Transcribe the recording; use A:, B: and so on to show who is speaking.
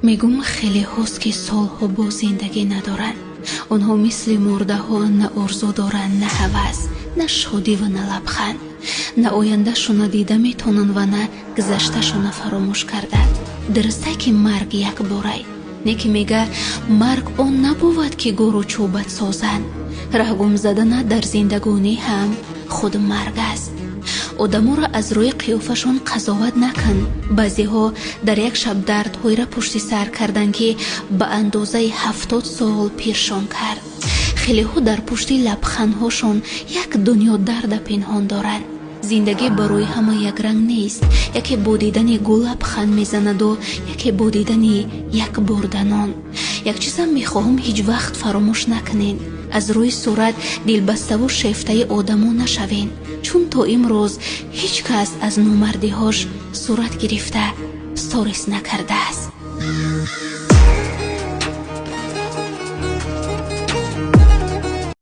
A: میگم خیلی هاست که سالها با زندگی ندارن. آنها مثل مرده ها نه آرزو دارن، نه هوس، نه شادی و نه لبخند. نه آینده شونه دیده میتونن و نه گذشته شونه فراموش کرده. درسته که مرگ یک باره، نه که میگه مرگ آن نبود که گور و چوبت سازن. رهگم زدن در زندگانی هم خود مرگ است. آدم‌ها را از روی قیافشون قضاوت نکن. بعضی‌ها در یک شب دردهایی را پشت سر کردن که به اندازه 70 سال پیرشان کرد. خیلی ها در پشت لبخندهاشون یک دنیا درد پنهان دارند. زندگی برای همه یک رنگ نیست. یکی با دیدن گل لبخند میزند و یکی با دیدن یک بردنان. یک چیزم میخواهم هیچ وقت فراموش نکنین. از روی صورت دلبسته و شیفته آدمو نشوین، چون تا امروز هیچ کس از نامردی‌هاش صورت گرفته سторис نکرده است.